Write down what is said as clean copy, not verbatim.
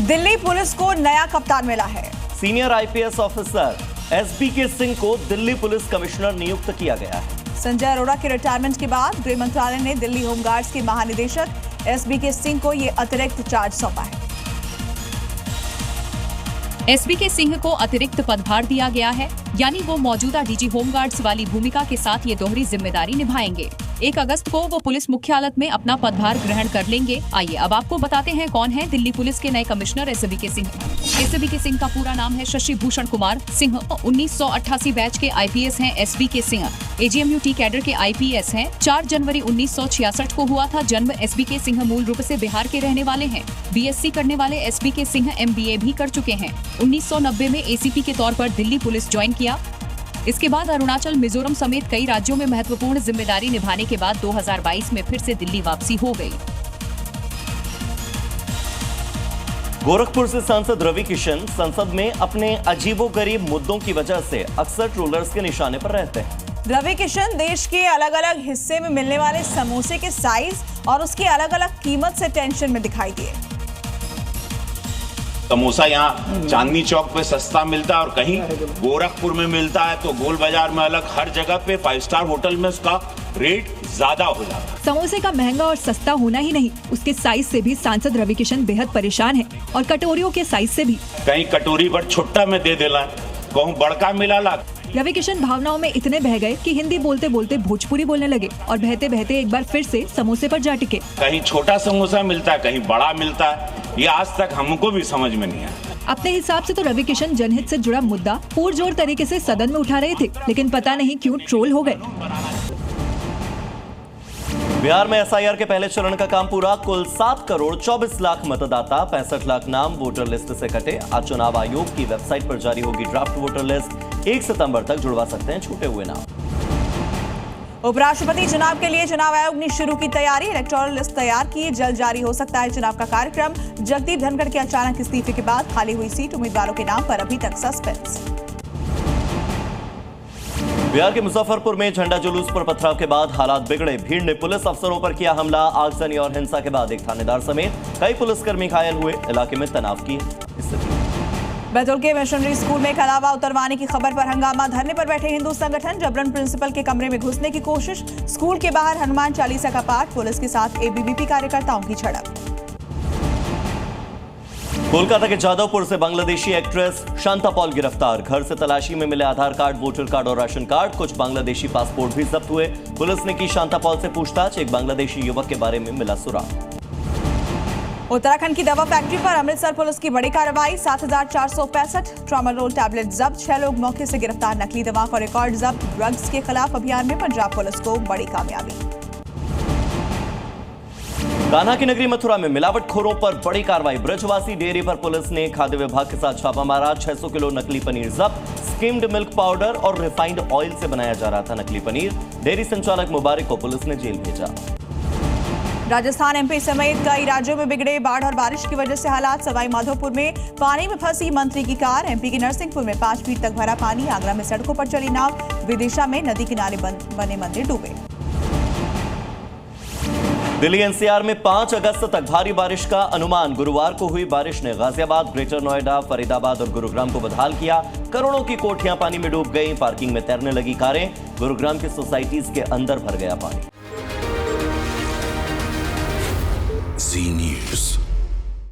Delhi police को नया कप्तान मिला है। Senior IPS officer SBK Singh को दिल्ली पुलिस कमिश्नर नियुक्त किया गया है। संजय अरोड़ा के रिटायरमेंट के बाद गृह मंत्रालय ने दिल्ली होमगार्ड्स के महानिदेशक एसबीके सिंह को यह अतिरिक्त चार्ज सौंपा है। एसबीके सिंह को अतिरिक्त पदभार दिया गया है, यानी वो मौजूदा डीजी होमगार्ड्स वाली भूमिका के साथ ये दोहरी जिम्मेदारी निभाएंगे। 1 अगस्त को वो पुलिस मुख्यालय में अपना पदभार ग्रहण कर लेंगे। आइए अब आपको बताते हैं कौन है दिल्ली पुलिस के नए commissioner SBK Singh. SBK Singh का पूरा नाम है शशि भूषण कुमार सिंह। 1988 बैच के आईपीएस हैं एसबीके सिंह। एजीएमयूटी कैडर के आईपीएस हैं। 4 जनवरी 1966 को हुआ था जन्म। एसबीके सिंह मूल रूप से बिहार के रहने वाले हैं। बीएससी करने वाले एसबीके सिंह एमबीए भी कर चुके हैं। 1990 में एसीपी के तौर पर दिल्ली पुलिस ज्वाइन किया। इसके बाद अरुणाचल, मिजोरम समेत कई राज्यों में महत्वपूर्ण जिम्मेदारी निभाने के बाद 2022 में फिर से दिल्ली वापसी हो गई। गोरखपुर से सांसद रवि किशन संसद में अपने अजीबोगरीब मुद्दों की वजह से अक्सर ट्रोलर्स के निशाने पर रहते हैं। रवि किशन देश के अलग अलग हिस्से में मिलने वाले समोसे के साइज और उसकी अलग अलग कीमत से टेंशन में दिखाई दिए। समोसा यहाँ चांदनी चौक पे सस्ता मिलता है और कहीं गोरखपुर में मिलता है तो गोल बाजार में अलग, हर जगह पे 5 स्टार होटल में उसका रेट ज्यादा हो जाता है। समोसे का महंगा और सस्ता होना ही नहीं, उसके साइज से भी सांसद रवि किशन बेहद परेशान है और कटोरियों के साइज से भी। कहीं कटोरी पर छुट्टा में दे देला, कहूँ बड़का मिला। रवि किशन भावनाओं में इतने बह गए कि हिंदी बोलते बोलते भोजपुरी बोलने लगे और बहते बहते एक बार फिर से समोसे पर जा टिके। कहीं छोटा समोसा मिलता है, कहीं बड़ा मिलता है, ये आज तक हमको भी समझ में नहीं आया। अपने हिसाब से तो रवि किशन जनहित से जुड़ा मुद्दा पुरजोर तरीके से सदन में उठा रहे थे, लेकिन पता नहीं क्यों ट्रोल हो गए। बिहार में एसआईआर के पहले चरण का काम पूरा। कुल 7 करोड़ 24 लाख मतदाता, 65 लाख नाम वोटर लिस्ट से कटे। आज चुनाव आयोग की वेबसाइट पर जारी होगी ड्राफ्ट वोटर लिस्ट। 1 सितंबर तक जुड़वा सकते हैं छूटे हुए नाम। उपराष्ट्रपति चुनाव के लिए चुनाव आयोग ने शुरू की तैयारी। इलेक्टोरल लिस्ट तैयार की, जल्द जारी हो सकता है चुनाव का कार्यक्रम। जगदीप धनखड़ के अचानक इस्तीफे के बाद खाली हुई सीट, उम्मीदवारों के नाम पर अभी तक सस्पेंस। बिहार के मुजफ्फरपुर में झंडा जुलूस पर पथराव के बाद हालात बिगड़े। भीड़ ने पुलिस अफसरों पर किया हमला। आगजनी और हिंसा के बाद एक थानेदार समेत कई पुलिसकर्मी घायल हुए। इलाके में तनाव की स्थिति। बैतूल के मिशनरी स्कूल में कलावा उतरवाने की खबर पर हंगामा। धरने पर बैठे हिंदू संगठन, जबरन प्रिंसिपल के कमरे में घुसने की कोशिश। स्कूल के बाहर हनुमान चालीसा का पाठ, पुलिस के साथ एबीवीपी कार्यकर्ताओं की झड़प। कोलकाता के जादवपुर से बांग्लादेशी एक्ट्रेस शांता पॉल गिरफ्तार। घर से तलाशी में मिले आधार कार्ड, वोटर कार्ड और राशन कार्ड। कुछ बांग्लादेशी पासपोर्ट भी जब्त हुए। पुलिस ने की शांता पॉल से पूछताछ। एक बांग्लादेशी युवक के बारे में मिला सुराग। उत्तराखंड की दवा फैक्ट्री पर अमृतसर पुलिस की बड़ी कार्रवाई। 7,465 ट्रामाडोल टैबलेट जब्त। 6 लोग मौके से गिरफ्तार। नकली दवा का रिकॉर्ड जब्त। ड्रग्स के खिलाफ अभियान में पंजाब पुलिस को बड़ी कामयाबी। कान्हा की नगरी मथुरा में मिलावटखोरों पर बड़ी कार्रवाई। ब्रजवासी डेयरी पर पुलिस ने खाद्य विभाग के साथ छापा मारा। 600 किलो नकली पनीर जब्त। स्किम्ड मिल्क पाउडर और रिफाइंड ऑयल से बनाया जा रहा था नकली पनीर। डेयरी संचालक मुबारक को पुलिस ने जेल भेजा। राजस्थान, एमपी समेत कई राज्यों में बिगड़े बाढ़ और बारिश की वजह से हालात। सवाई माधोपुर में पानी में फंसी मंत्री की कार। एमपी के नरसिंहपुर में 5 फीट तक भरा पानी। आगरा में सड़कों पर चली नाव। विदिशा में नदी किनारे बने मंदिर डूबे। दिल्ली एनसीआर में 5 अगस्त तक भारी बारिश का अनुमान। गुरुवार को हुई बारिश ने गाजियाबाद, ग्रेटर नोएडा, फरीदाबाद और गुरुग्राम को बदहाल किया। करोड़ों की कोठियां पानी में डूब गई। पार्किंग में तैरने लगी कारें। गुरुग्राम की सोसाइटीज के अंदर भर गया पानी।